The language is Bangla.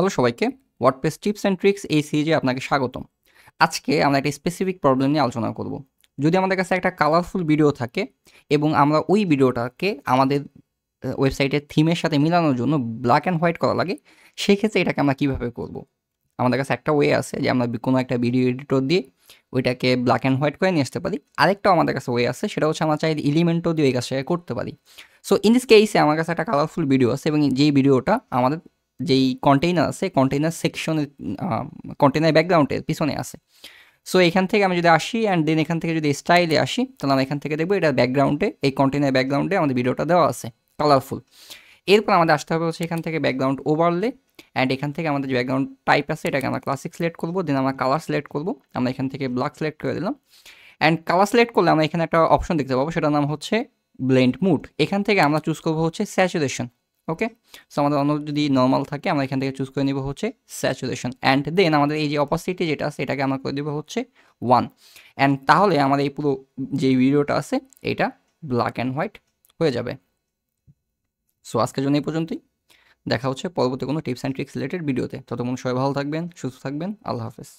হ্যালো সবাইকে, ওয়ার্ডপ্রেস টিপস অ্যান্ড ট্রিক্স এই সিরিজে আপনাকে স্বাগতম। আজকে আমরা একটা স্পেসিফিক প্রবলেম নিয়ে আলোচনা করব। যদি আমাদের কাছে একটা কালারফুল ভিডিও থাকে এবং আমরা ওই ভিডিওটাকে আমাদের ওয়েবসাইটের থিমের সাথে মিলানোর জন্য ব্ল্যাক অ্যান্ড হোয়াইট করা লাগে, সেক্ষেত্রে এটাকে আমরা কীভাবে করব? আমাদের কাছে একটা ওয়ে আছে যে আমরা কোনো একটা ভিডিও এডিটর দিয়ে ওইটাকে ব্ল্যাক অ্যান্ড হোয়াইট করে নিয়ে আসতে পারি। আরেকটাও আমাদের কাছে ওয়ে আছে, সেটা হচ্ছে আমরা চাইলে এলিমেন্টও দিয়ে এই কাজটাকে করতে পারি। সো ইন দিস কেসে আমার কাছে একটা কালারফুল ভিডিও আছে এবং যেই ভিডিওটা আমাদের যেই কন্টেইনার আছে, কন্টেইনার সেকশনের কন্টেইনার ব্যাকগ্রাউন্ডের পিছনে আছে। সো এখান থেকে আমি যদি আসি অ্যান্ড দেন এখান থেকে যদি স্টাইলে আসি, তাহলে আমরা এখান থেকে দেখবো এটা ব্যাকগ্রাউন্ডে, এই কন্টেইনার ব্যাকগ্রাউন্ডে আমাদের ভিডিওটা দেওয়া আছে কালারফুল। এরপর আমাদের আসতে হবে হচ্ছে এখান থেকে ব্যাকগ্রাউন্ড ওভারলে, অ্যান্ড এখান থেকে আমাদের যে ব্যাকগ্রাউন্ড টাইপ আছে এটাকে আমরা ক্লাসিক সিলেক্ট করবো, দেন আমরা কালার সিলেক্ট করবো। আমরা এখান থেকে ব্ল্যাক সিলেক্ট করে দিলাম, অ্যান্ড কালার সিলেক্ট করলে আমরা এখানে একটা অপশন দেখতে পাবো, সেটার নাম হচ্ছে ব্লেন্ড মুড। এখান থেকে আমরা চুজ করবো হচ্ছে স্যাচুরেশন। ওকে, সো আমাদের অন্য যদি নর্মাল থাকে আমরা এখান থেকে চুজ করে নিব হচ্ছে স্যাচুরেশন, অ্যান্ড দেন আমাদের এই যে অপোসিটি যেটা আছে এটাকে আমরা করে দেবো হচ্ছে 1, অ্যান্ড তাহলে আমাদের এই পুরো যে ভিডিওটা আছে এটা ব্ল্যাক অ্যান্ড হোয়াইট হয়ে যাবে। সো আজকের জন্য এই পর্যন্তই। দেখা হচ্ছে পরবর্তী কোনো টিপস অ্যান্ড ট্রিক্স রিলেটেড ভিডিওতে। ততক্ষণ সবাই ভালো থাকবেন, সুস্থ থাকবেন। আল্লাহ হাফেজ।